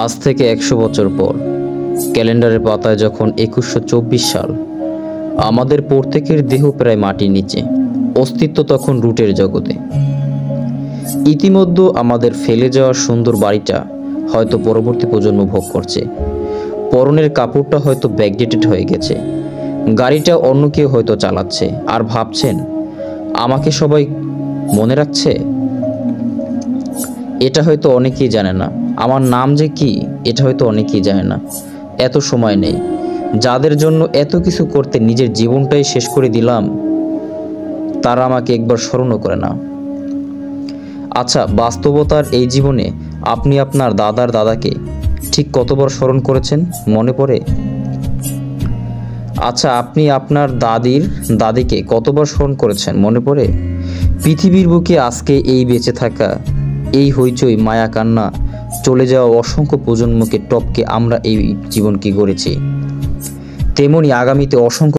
আজ থেকে 100 বছর পর ক্যালেন্ডারের পাতায় যখন 2124 সাল, আমাদের প্রত্যেকের দেহ প্রায় মাটির নিচে, অস্তিত্ব তখন রুটের জগতে। ইতিমধ্যে আমাদের ফেলে যাওয়া সুন্দর বাড়িটা হয়তো পরবর্তী প্রজন্ম ভোগ করছে, পরনের কাপড়টা হয়তো ব্যাকডেটেড হয়ে গেছে, গাড়িটা অন্য কেউ হয়তো চালাচ্ছে, আর ভাবছেন আমাকে সবাই মনে রাখছে। এটা হয়তো অনেকেই জানে না, আমার নাম যে কি এটা হয়তো অনেকেই জানে না। এত সময় নেই, যাদের জন্য এত কিছু করতে নিজের জীবনটাই শেষ করে দিলাম, তারা আমাকে একবার স্মরণও করে না। আচ্ছা, বাস্তবতার এই জীবনে আপনি আপনার দাদার দাদাকে ঠিক কতবার স্মরণ করেছেন, মনে পড়ে? আচ্ছা, আপনি আপনার দাদির দাদিকে কতবার স্মরণ করেছেন, মনে পড়ে? পৃথিবীর বুকে আজকে এই বেঁচে থাকা, এই হইচই, মায়া কান্না, চলে যাওয়া অসংখ্য প্রজন্মকে টপকে আমরা এই জীবনকে গড়েছি, তেমনি আগামীতে অসংখ্য